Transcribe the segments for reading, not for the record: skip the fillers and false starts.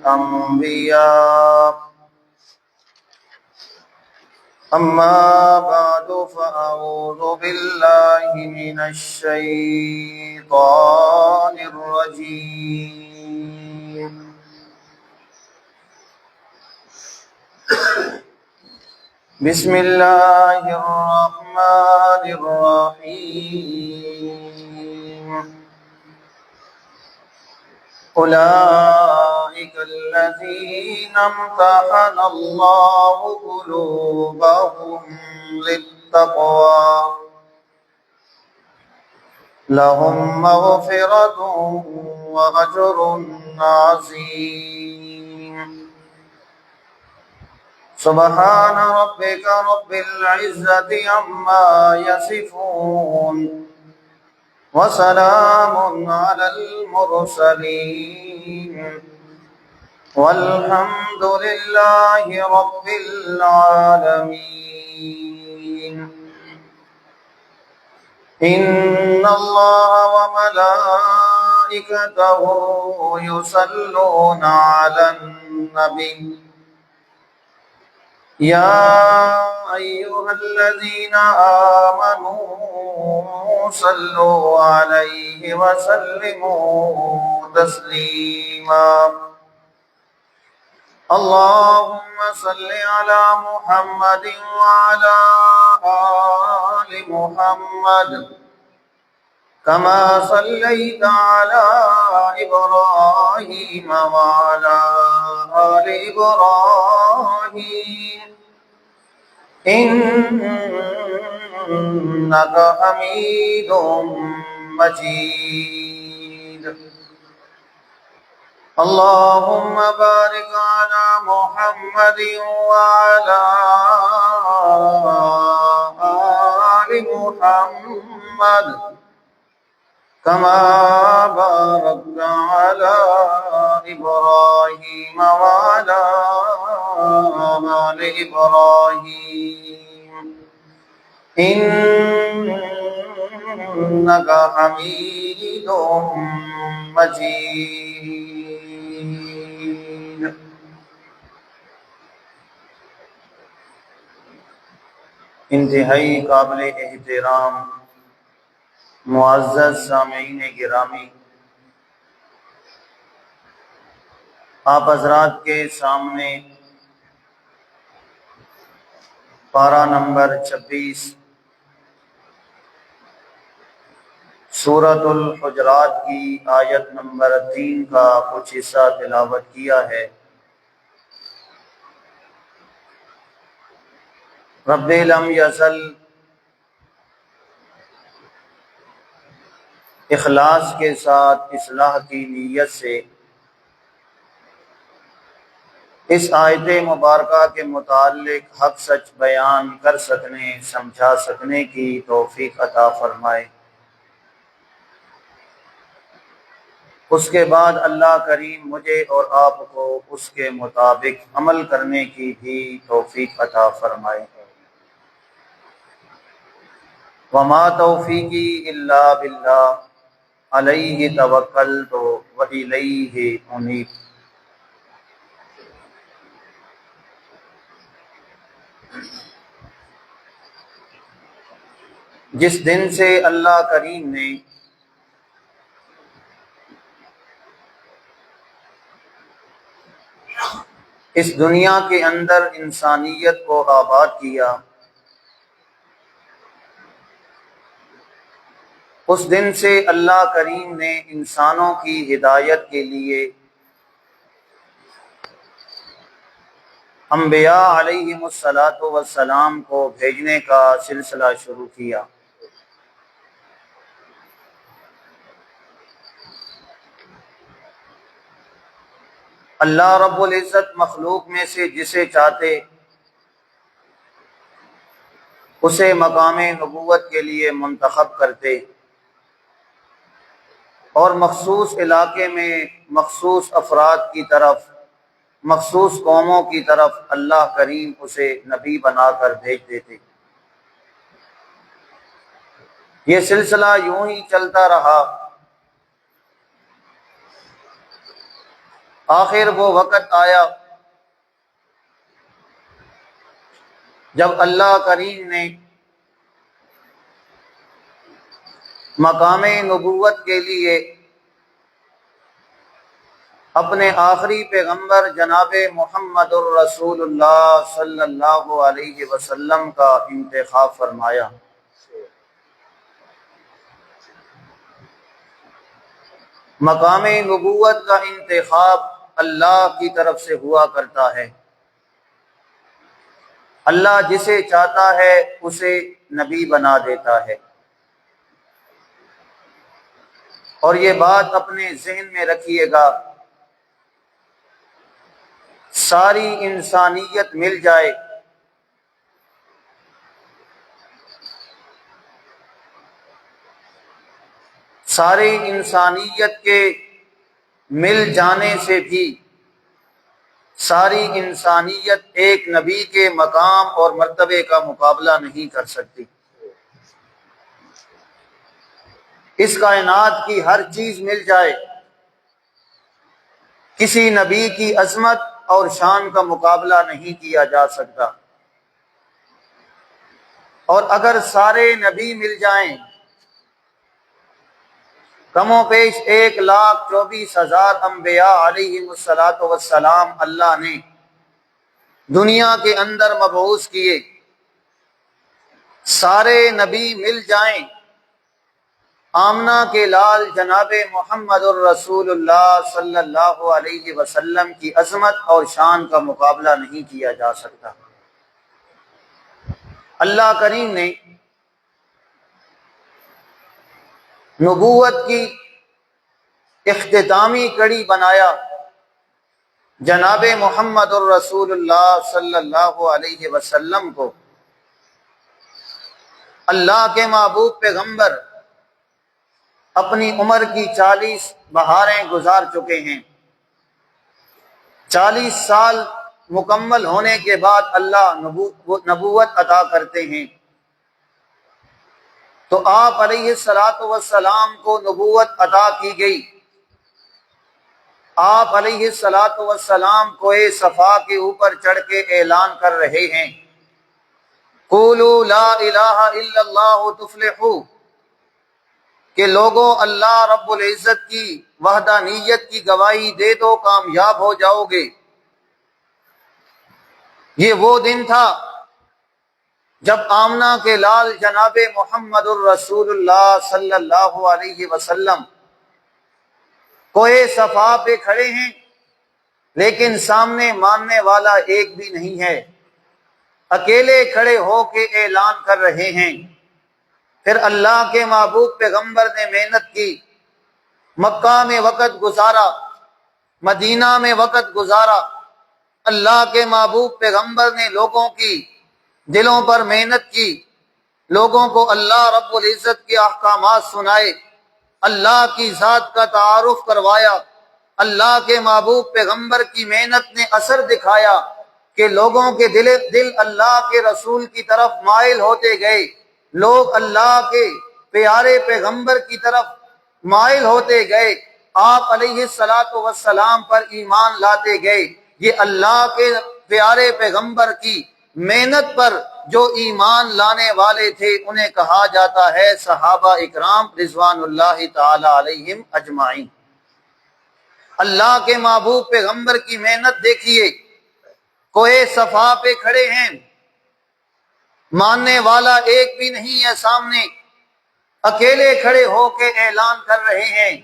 الأنبياء. أما بعد فأعوذ بالله من الشيطان الرجيم. بسم الله الرحمن الرحيم. أولئك الذين امتحن الله قلوبهم للتقوى لهم مغفرة وأجر عظيم. سبحان ربك رب العزة عما يصفون وسلام على المرسلين والحمد لله رب العالمين. إن الله وملائكته يصلون على النبي يا أيها الذين آمنوا صلوا عليه وسلموا تسليما. اللهم صل على محمد وعلى آل محمد كما صليت على إبراهيم وعلى آل إبراهيم إنك حميد مجيد. اللهم بارك على محمد وعلى آل محمد كما باركت على إبراهيم وعلى آل إبراهيم إنك حميد مجيد. انتہائی قابل احترام معزز سامعین گرامی، آپ حضرات کے سامنے پارہ نمبر 26 سورۃ الحجرات کی آیت نمبر 3 کا کچھ حصہ تلاوت کیا ہے۔ رب لم یزل اخلاص کے ساتھ اصلاح کی نیت سے اس آیت مبارکہ کے متعلق حق سچ بیان کر سکنے، سمجھا سکنے کی توفیق عطا فرمائے۔ اس کے بعد اللہ کریم مجھے اور آپ کو اس کے مطابق عمل کرنے کی بھی توفیق عطا فرمائے۔ وما توفیقی الا باللہ علیہ توکلت والیہ انیب۔ جس دن سے اللہ کریم نے اس دنیا کے اندر انسانیت کو آباد کیا، اس دن سے اللہ کریم نے انسانوں کی ہدایت کے لیے انبیاء علیہم الصلاۃ والسلام کو بھیجنے کا سلسلہ شروع کیا۔ اللہ رب العزت مخلوق میں سے جسے چاہتے اسے مقام نبوت کے لیے منتخب کرتے، اور مخصوص علاقے میں مخصوص افراد کی طرف، مخصوص قوموں کی طرف اللہ کریم اسے نبی بنا کر بھیج دیتے۔ یہ سلسلہ یوں ہی چلتا رہا آخر وہ وقت آیا جب اللہ کریم نے مقام نبوت کے لیے اپنے آخری پیغمبر جناب محمد الرسول اللہ صلی اللہ علیہ وسلم کا انتخاب فرمایا۔ مقام نبوت کا انتخاب اللہ کی طرف سے ہوا کرتا ہے۔ اللہ جسے چاہتا ہے اسے نبی بنا دیتا ہے۔ اور یہ بات اپنے ذہن میں رکھیے گا، ساری انسانیت مل جائے ساری انسانیت کے مل جانے سے بھی ساری انسانیت ایک نبی کے مقام اور مرتبے کا مقابلہ نہیں کر سکتی۔ اس کائنات کی ہر چیز مل جائے، کسی نبی کی عظمت اور شان کا مقابلہ نہیں کیا جا سکتا۔ اور اگر سارے نبی مل جائیں، کم و بیش 1,24,000 انبیاء علیہم السلام اللہ نے دنیا کے اندر مبعوث کیے، سارے نبی مل جائیں، آمنہ کے لال جناب محمد الرسول اللہ صلی اللہ علیہ وسلم کی عظمت اور شان کا مقابلہ نہیں کیا جا سکتا۔ اللہ کریم نے نبوت کی اختتامی کڑی بنایا جناب محمد الرسول اللہ صلی اللہ علیہ وسلم کو۔ اللہ کے محبوب پیغمبر اپنی عمر کی 40 بہاریں گزار چکے ہیں۔ 40 سال مکمل ہونے کے بعد اللہ نبوت عطا کرتے ہیں، تو آپ علیہ السلام کو نبوت عطا کی گئی۔ آپ علیہ السلام کوہ صفا کے اوپر چڑھ کے اعلان کر رہے ہیں، قولوا لا الہ الا اللہ تفلحوا، کہ لوگوں اللہ رب العزت کی وحدانیت کی گواہی دے دو، کامیاب ہو جاؤ گے۔ یہ وہ دن تھا جب آمنہ کے لال جناب محمد الرسول اللہ صلی اللہ علیہ وسلم کوہ صفا پہ کھڑے ہیں، لیکن سامنے ماننے والا ایک بھی نہیں ہے، اکیلے کھڑے ہو کے اعلان کر رہے ہیں۔ پھر اللہ کے محبوب پیغمبر نے محنت کی، مکہ میں وقت گزارا، مدینہ میں وقت گزارا۔ اللہ کے محبوب پیغمبر نے لوگوں کی دلوں پر محنت کی، لوگوں کو اللہ رب العزت کے احکامات سنائے، اللہ کی ذات کا تعارف کروایا۔ اللہ کے محبوب پیغمبر کی محنت نے اثر دکھایا کہ لوگوں کے دل اللہ کے رسول کی طرف مائل ہوتے گئے، لوگ اللہ کے پیارے پیغمبر کی طرف مائل ہوتے گئے، آپ علیہ السلام پر ایمان لاتے گئے۔ یہ اللہ کے پیارے پیغمبر کی محنت پر جو ایمان لانے والے تھے انہیں کہا جاتا ہے صحابہ اکرام رضوان اللہ تعالی علیہم اجمعین۔ اللہ کے محبوب پیغمبر کی محنت دیکھیے، کوہ صفا پہ کھڑے ہیں، ماننے والا ایک بھی نہیں ہے سامنے، اکیلے کھڑے ہو کے اعلان کر رہے ہیں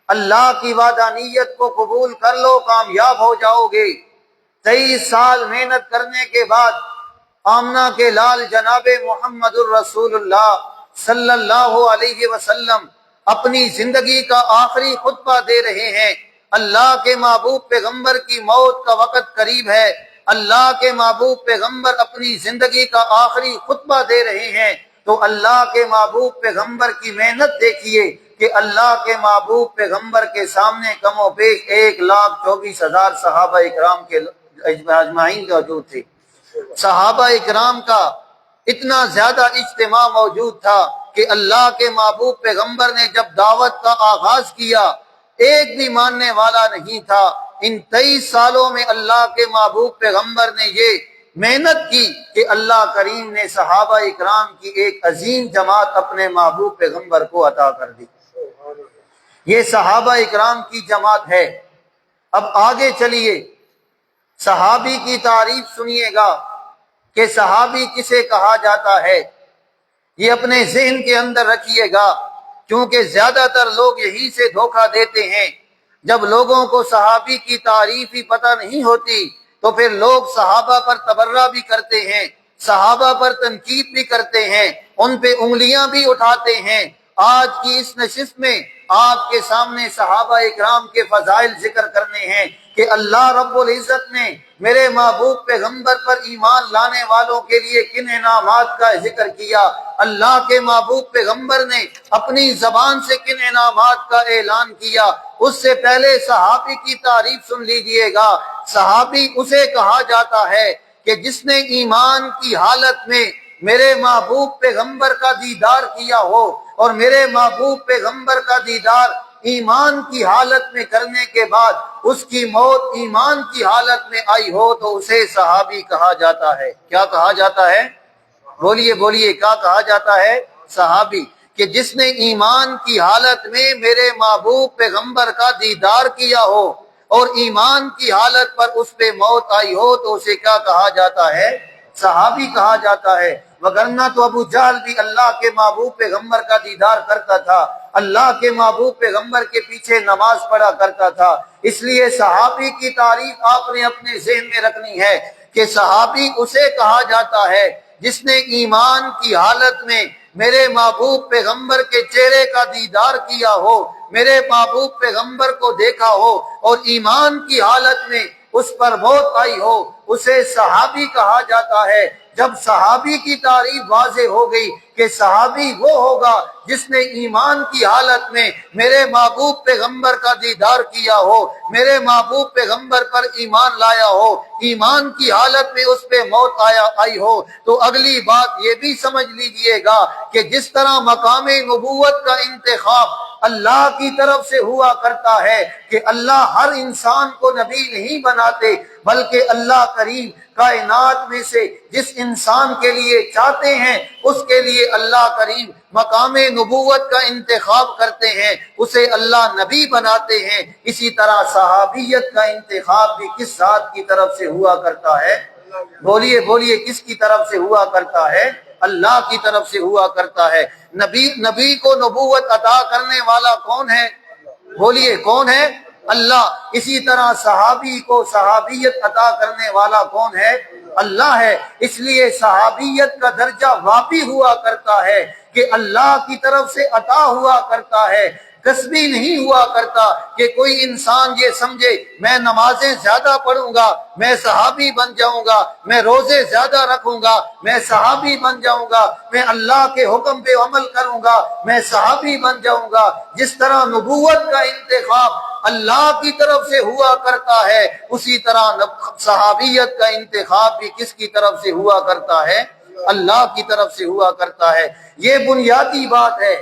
اللہ کی وحدانیت کو قبول کر لو، کامیاب ہو جاؤ گے۔ 23 سال محنت کرنے کے بعد آمنہ کے لال جناب محمد الرسول اللہ صلی اللہ علیہ وسلم اپنی زندگی کا آخری خطبہ دے رہے ہیں۔ اللہ کے محبوب پیغمبر کی موت کا وقت قریب ہے، اللہ کے محبوب پیغمبر اپنی زندگی کا آخری خطبہ دے رہے ہیں، تو اللہ کے محبوب پیغمبر کی محنت دیکھیے کہ اللہ کے محبوب پیغمبر کے سامنے کم و بیش 1,24,000 صحابہ اکرام کے اجمعین موجود تھے۔ صحابہ اکرام کا اتنا زیادہ اجتماع موجود تھا کہ اللہ کے محبوب پیغمبر نے جب دعوت کا آغاز کیا، ایک بھی ماننے والا نہیں تھا، ان 23 سالوں میں اللہ کے محبوب پیغمبر نے یہ محنت کی کہ اللہ کریم نے صحابہ اکرام کی ایک عظیم جماعت اپنے محبوب پیغمبر کو عطا کر دی۔ یہ صحابہ اکرام کی جماعت ہے۔ اب آگے چلیے، صحابی کی تعریف سنیے گا کہ صحابی کسے کہا جاتا ہے، یہ اپنے ذہن کے اندر رکھیے گا، کیونکہ زیادہ تر لوگ یہی سے دھوکہ دیتے ہیں۔ جب لوگوں کو صحابی کی تعریف ہی پتہ نہیں ہوتی تو پھر لوگ صحابہ پر تبرہ بھی کرتے ہیں، صحابہ پر تنقید بھی کرتے ہیں، ان پہ انگلیاں بھی اٹھاتے ہیں۔ آج کی اس نشست میں آپ کے سامنے صحابہ اکرام کے فضائل ذکر کرنے ہیں کہ اللہ رب العزت نے میرے محبوب پیغمبر پر ایمان لانے والوں کے لیے کن انعامات کا ذکر کیا، اللہ کے محبوب پیغمبر نے اپنی زبان سے کن انعامات کا اعلان کیا۔ اس سے پہلے صحابی کی تعریف سن لیجئے گا۔ صحابی اسے کہا جاتا ہے کہ جس نے ایمان کی حالت میں میرے محبوب پیغمبر کا دیدار کیا ہو، اور میرے محبوب پیغمبر کا دیدار ایمان کی حالت میں کرنے کے بعد اس کی موت ایمان کی حالت میں آئی ہو تو اسے صحابی کہا جاتا ہے۔ کیا کہا جاتا ہے؟ بولیے بولیے، کیا کہا جاتا ہے؟ صحابی، کہ جس نے ایمان کی حالت میں میرے محبوب پیغمبر کا دیدار کیا ہو اور ایمان کی حالت پر اس پہ موت آئی ہو تو اسے کیا کہا جاتا ہے؟ صحابی کہا جاتا ہے۔ وگرنہ تو ابو جہل بھی اللہ کے محبوب پیغمبر کا دیدار کرتا تھا، اللہ کے محبوب پیغمبر کے پیچھے نماز پڑھا کرتا تھا۔ اس لیے صحابی کی تعریف آپ نے اپنے ذہن میں رکھنی ہے کہ صحابی اسے کہا جاتا ہے جس نے ایمان کی حالت میں میرے محبوب پیغمبر کے چہرے کا دیدار کیا ہو، میرے محبوب پیغمبر کو دیکھا ہو اور ایمان کی حالت میں اس پر موت آئی ہو، اسے صحابی کہا جاتا ہے۔ جب صحابی کی تعریف واضح ہو گئی کہ صحابی وہ ہوگا جس نے ایمان کی حالت میں میرے محبوب پیغمبر کا دیدار کیا ہو، میرے محبوب پیغمبر پر ایمان لایا ہو، ایمان کی حالت میں اس پہ موت آئی ہو، تو اگلی بات یہ بھی سمجھ لیجئے گا کہ جس طرح مقام نبوت کا انتخاب اللہ کی طرف سے ہوا کرتا ہے کہ اللہ ہر انسان کو نبی نہیں بناتے، بلکہ اللہ کریم کائنات میں سے جس انسان کے لیے چاہتے ہیں اس کے لیے اللہ کریم مقام نبوت کا انتخاب کرتے ہیں، اسے اللہ نبی بناتے ہیں۔ اسی طرح صحابیت کا انتخاب بھی کس ذات کی طرف سے ہوا کرتا ہے؟ بولیے بولیے، کس کی طرف سے ہوا کرتا ہے؟ اللہ کی طرف سے ہوا کرتا ہے۔ نبی کو نبوت عطا کرنے والا کون ہے؟ بولیے کون ہے؟ اللہ۔ اسی طرح صحابی کو صحابیت عطا کرنے والا کون ہے؟ اللہ ہے۔ اس لیے صحابیت کا درجہ واقعی ہوا کرتا ہے کہ اللہ کی طرف سے عطا ہوا کرتا ہے، کسبی نہیں ہوا کرتا کہ کوئی انسان یہ سمجھے میں نمازیں زیادہ پڑھوں گا میں صحابی بن جاؤں گا، میں روزے زیادہ رکھوں گا میں صحابی بن جاؤں گا، میں اللہ کے حکم پہ عمل کروں گا میں صحابی بن جاؤں گا۔ جس طرح نبوت کا انتخاب اللہ کی طرف سے ہوا کرتا ہے، اسی طرح صحابیت کا انتخاب بھی کس کی طرف سے ہوا کرتا ہے؟ اللہ کی طرف سے ہوا کرتا ہے۔ یہ بنیادی بات ہے۔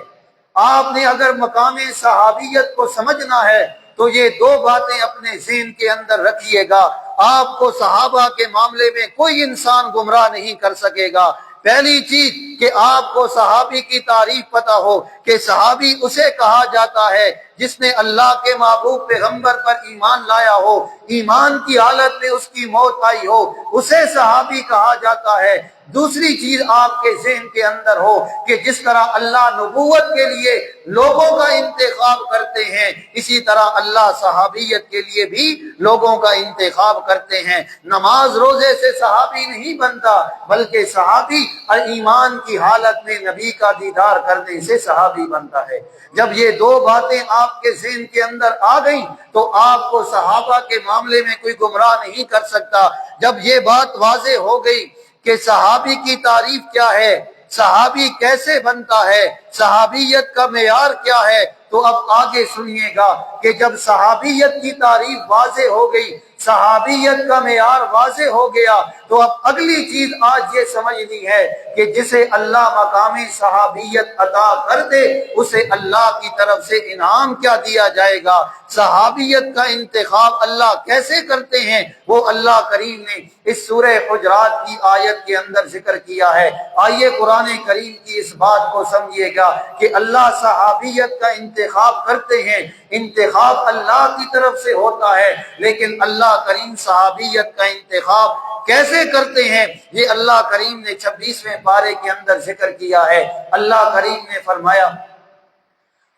آپ نے اگر مقام صحابیت کو سمجھنا ہے تو یہ دو باتیں اپنے ذہن کے اندر رکھیے گا۔ آپ کو صحابہ کے معاملے میں کوئی انسان گمراہ نہیں کر سکے گا۔ پہلی چیز کہ آپ کو صحابی کی تعریف پتہ ہو کہ صحابی اسے کہا جاتا ہے جس نے اللہ کے محبوب پیغمبر پر ایمان لایا ہو، ایمان کی حالت میں اس کی موت آئی ہو، اسے صحابی کہا جاتا ہے۔ دوسری چیز آپ کے ذہن کے اندر ہو کہ جس طرح اللہ نبوت کے لیے لوگوں کا انتخاب کرتے ہیں، اسی طرح اللہ صحابیت کے لیے بھی لوگوں کا انتخاب کرتے ہیں۔ نماز روزے سے صحابی نہیں بنتا، بلکہ صحابی ایمان کی حالت میں نبی کا دیدار کرنے سے صحابی بنتا ہے۔ جب یہ دو باتیں آپ کے ذہن کے اندر آ گئیں تو آپ کو صحابہ کے معاملے میں کوئی گمراہ نہیں کر سکتا۔ جب یہ بات واضح ہو گئی کہ صحابی کی تعریف کیا ہے، صحابی کیسے بنتا ہے، صحابیت کا معیار کیا ہے؟ تو اب آگے سنیے گا کہ جب صحابیت کی تعریف واضح ہو گئی، صحابیت کا معیار واضح ہو گیا، تو اب اگلی چیز آج یہ سمجھنی ہے کہ جسے اللہ مقام صحابیت عطا کر دے اسے اللہ کی طرف سے انعام کیا دیا جائے گا۔ صحابیت کا انتخاب اللہ کیسے کرتے ہیں وہ اللہ کریم نے اس سورہ حجرات کی آیت کے اندر ذکر کیا ہے۔ آئیے قرآن کریم کی اس بات کو سمجھیے گا کہ اللہ صحابیت کا انتخاب کرتے ہیں، انتخاب اللہ کی طرف سے ہوتا ہے، لیکن اللہ کریم صحابیت کا انتخاب کیسے کرتے ہیں یہ اللہ کریم نے 26ویں پارے کے اندر ذکر کیا ہے۔ اللہ کریم نے فرمایا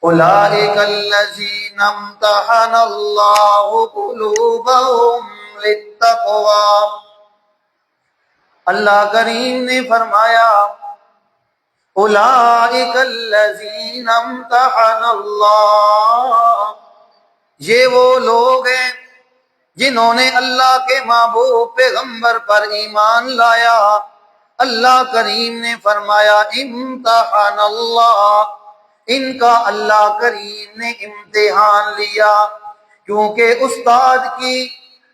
اولئک الذین امتحن اللہ قلوبہم للتقوی، اللہ کریم نے فرمایا اولئک الذین امتحن اللہ، یہ وہ لوگ ہیں جنہوں نے اللہ کے محبوب پیغمبر پر ایمان لایا۔ اللہ کریم نے فرمایا امتحان اللہ، ان کا اللہ کریم نے امتحان لیا، کیونکہ استاد کی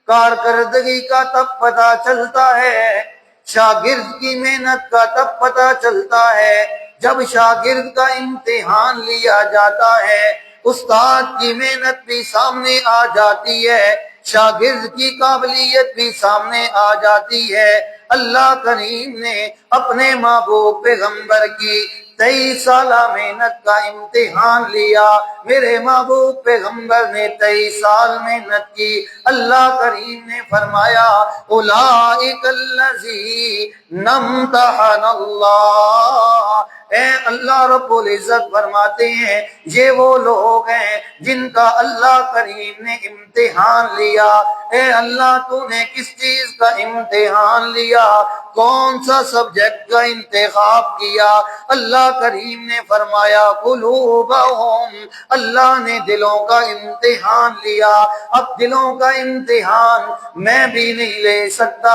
کارکردگی کا تب پتہ چلتا ہے، شاگرد کی محنت کا تب پتہ چلتا ہے جب شاگرد کا امتحان لیا جاتا ہے، استاد کی محنت بھی سامنے آ جاتی ہے، شاگرد کی قابلیت بھی سامنے آ جاتی ہے۔ اللہ کریم نے اپنے محبوب پیغمبر کی 23 سالہ محنت کا امتحان لیا، میرے محبوب پیغمبر نے 23 سال محنت کی۔ اللہ کریم نے فرمایا اولئک الذین امتحن اللہ، اے اللہ رب العزت فرماتے ہیں یہ وہ لوگ ہیں جن کا اللہ کریم نے امتحان لیا۔ اے اللہ تو نے کس چیز کا امتحان لیا؟ کون سا سبجیکٹ کا انتخاب کیا؟ اللہ کریم نے فرمایا قلوبہم، اللہ نے دلوں کا امتحان لیا۔ اب دلوں کا امتحان میں بھی نہیں لے سکتا،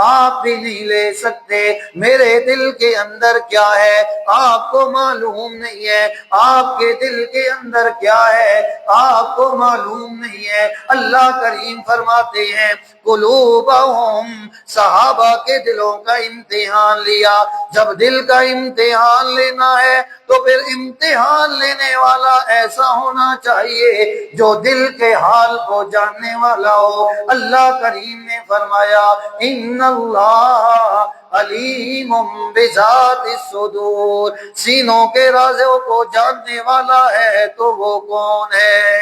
آپ بھی نہیں لے سکتے۔ میرے دل کے اندر کیا ہے آپ کو معلوم نہیں ہے، آپ کے دل کے اندر کیا ہے آپ کو معلوم نہیں ہے۔ اللہ کریم فرماتے ہیں قلوبہم، صحابہ کے دلوں کا امتحان لیا۔ جب دل کا امتحان لینا ہے تو پھر امتحان لینے والا ایسا ہونا چاہیے جو دل کے حال کو جاننے والا ہو۔ اللہ کریم نے فرمایا ان اللہ علیم بذات الصدور، سینوں کے رازوں کو جاننے والا ہے تو وہ کون ہے؟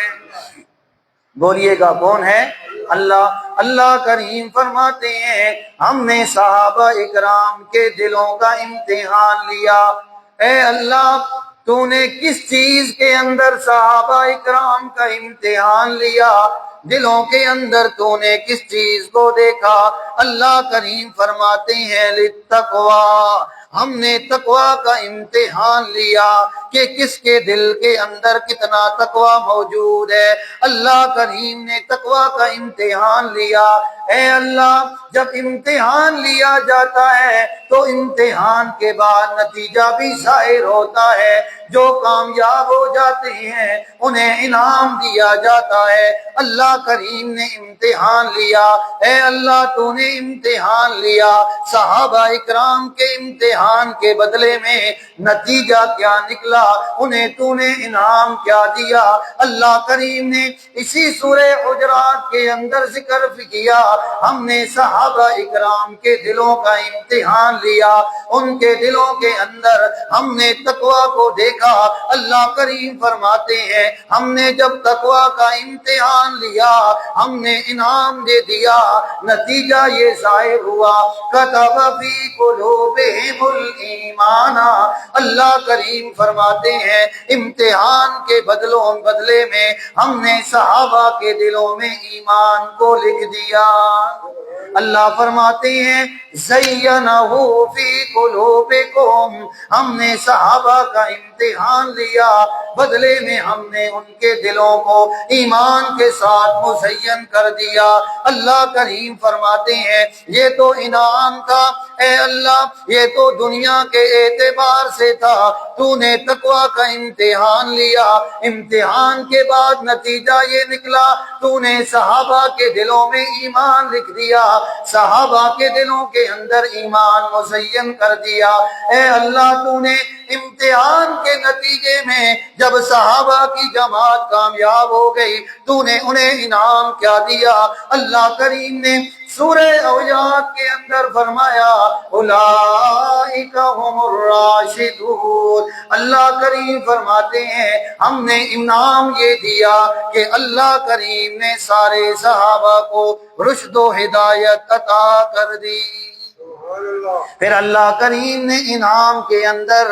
بولیے گا کون ہے؟ اللہ۔ اللہ کریم فرماتے ہیں ہم نے صحابہ اکرام کے دلوں کا امتحان لیا۔ اے اللہ تو نے کس چیز کے اندر صحابہ اکرام کا امتحان لیا؟ دلوں کے اندر تو نے کس چیز کو دیکھا؟ اللہ کریم فرماتے ہیں للتقوی، ہم نے تقوی کا امتحان لیا کہ کس کے دل کے اندر کتنا تقوی موجود ہے۔ اللہ کریم نے تقوی کا امتحان لیا۔ اے اللہ جب امتحان لیا جاتا ہے تو امتحان کے بعد نتیجہ بھی ظاہر ہوتا ہے، جو کامیاب ہو جاتے ہیں انہیں انعام دیا جاتا ہے۔ اللہ کریم نے امتحان لیا، اے اللہ تو نے امتحان لیا۔ صحابہ اکرام کے امتحان کے بدلے میں نتیجہ کیا نکلا؟ انہیں تو نے انعام کیا دیا؟ اللہ کریم نے اسی سورہ حجرات کے اندر ذکر کیا ہم نے صحابہ اکرام کے دلوں کا امتحان لیا، ان کے دلوں کے اندر ہم نے تقوی کو دیکھا۔ اللہ کریم فرماتے ہیں ہم نے جب تقوی کا امتحان لیا ہم نے انعام دے دیا، نتیجہ یہ ظاہر ہوا کتب فی قلوبہم الایمان۔ اللہ کریم فرماتے ہیں امتحان کے بدلے میں ہم نے صحابہ کے دلوں میں ایمان کو لکھ دیا۔ اللہ فرماتے ہیں زینہ فی قلوبکم، ہم نے صحابہ کا امتحان لیا، بدلے میں ہم نے ان کے دلوں کو ایمان کے ساتھ مزین کر دیا۔ اللہ کریم فرماتے ہیں یہ تو انعام تھا اے اللہ، یہ تو دنیا کے اعتبار سے تھا، تو نے تقوی کا امتحان لیا، امتحان کے بعد نتیجہ یہ نکلا تو نے صحابہ کے دلوں میں ایمان لکھ دیا، صحابہ کے دلوں کے اندر ایمان مزین کر دیا۔ اے اللہ تو نے امتحان کے نتیجے میں جب صحابہ کی جماعت کامیاب ہو گئی تو نے انہیں انعام کیا دیا؟ اللہ کریم نے سورہ اوجات کے اندر فرمایا اولئک هم الراشدون، اللہ کریم فرماتے ہیں ہم نے انعام یہ دیا کہ اللہ کریم نے سارے صحابہ کو رشد و ہدایت عطا کر دی۔ پھر اللہ کریم نے انعام کے اندر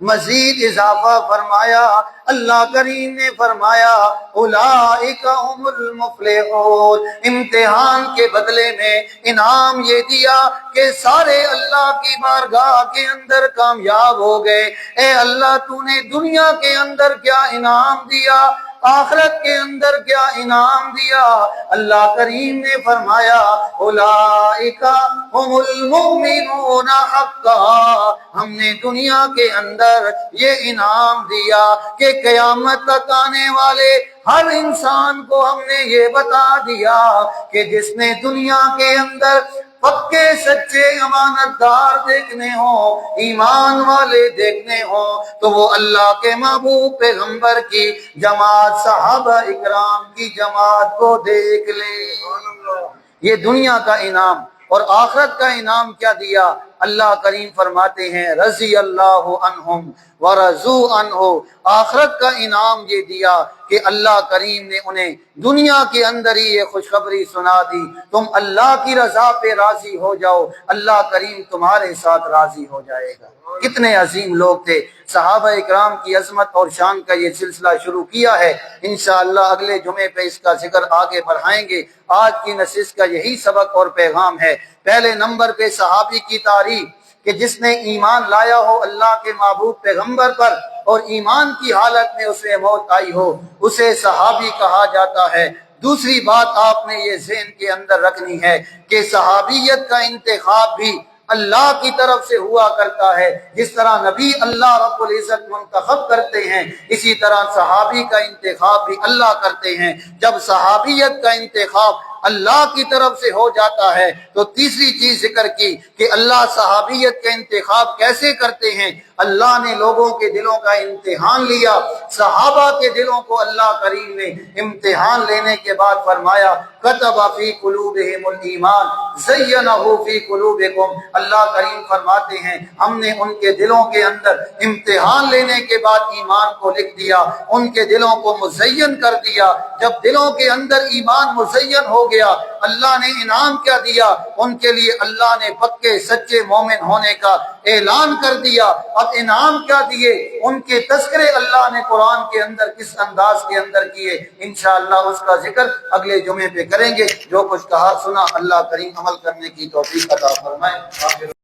مزید اضافہ فرمایا، اللہ کریم نے فرمایا اولئک هم المفلحون، امتحان کے بدلے میں انعام یہ دیا کہ سارے اللہ کی بارگاہ کے اندر کامیاب ہو گئے۔ اے اللہ تو نے دنیا کے اندر کیا انعام دیا، آخرت کے اندر کیا انعام دیا؟ اللہ کریم نے فرمایا اولئک هم المؤمنون حقا، ہم نے دنیا کے اندر یہ انعام دیا کہ قیامت تک آنے والے ہر انسان کو ہم نے یہ بتا دیا کہ جس نے دنیا کے اندر پکے سچے امانت دار دیکھنے ہوں، ایمان والے دیکھنے ہوں، تو وہ اللہ کے محبوب پیغمبر کی جماعت صحابہ اکرام کی جماعت کو دیکھ لے۔ یہ دنیا کا انعام، اور آخرت کا انعام کیا دیا؟ اللہ کریم فرماتے ہیں رضی اللہ عنہم ورضوا عنہ، آخرت کا انعام یہ دیا کہ اللہ کریم نے انہیں دنیا کے اندر ہی یہ خوشخبری سنا دی تم اللہ کی رضا پہ راضی ہو جاؤ، اللہ کریم تمہارے ساتھ راضی ہو جائے گا۔ کتنے عظیم لوگ تھے، صحابہ اکرام کی عظمت اور شان کا یہ سلسلہ شروع کیا ہے، انشاءاللہ اگلے جمعے پہ اس کا ذکر آگے بڑھائیں گے۔ آج کی نشست کا یہی سبق اور پیغام ہے۔ پہلے نمبر پہ صحابی کی تعریف کہ جس نے ایمان لایا ہو اللہ کے محبوب پیغمبر پر اور ایمان کی حالت میں اسے موت آئی ہو، اسے صحابی کہا جاتا ہے۔ دوسری بات آپ نے یہ ذہن کے اندر رکھنی ہے کہ صحابیت کا انتخاب بھی اللہ کی طرف سے ہوا کرتا ہے، جس طرح نبی اللہ رب العزت منتخب کرتے ہیں اسی طرح صحابی کا انتخاب بھی اللہ کرتے ہیں۔ جب صحابیت کا انتخاب اللہ کی طرف سے ہو جاتا ہے تو تیسری چیز ذکر کی کہ اللہ صحابیت کا انتخاب کیسے کرتے ہیں۔ اللہ نے لوگوں کے دلوں کا امتحان لیا، صحابہ کے دلوں کو اللہ کریم نے امتحان لینے کے بعد فرمایا کتب فی قلوبہم الایمان زینہ فی قلوبکم، اللہ کریم فرماتے ہیں ہم نے ان کے دلوں کے اندر امتحان لینے کے بعد ایمان کو لکھ دیا، ان کے دلوں کو مزین کر دیا۔ جب دلوں کے اندر ایمان مزین ہو گیا، اللہ نے انعام کیا دیا؟ ان کے لیے اللہ نے پکے سچے مومن ہونے کا اعلان کر دیا۔ اب انعام کیا دیے؟ ان کے تذکرے اللہ نے قرآن کے اندر کس انداز کے اندر کیے، انشاءاللہ اس کا ذکر اگلے جمعے پہ کریں گے۔ جو کچھ کہا سنا اللہ کریم عمل کرنے کی توفیق عطا فرمائے۔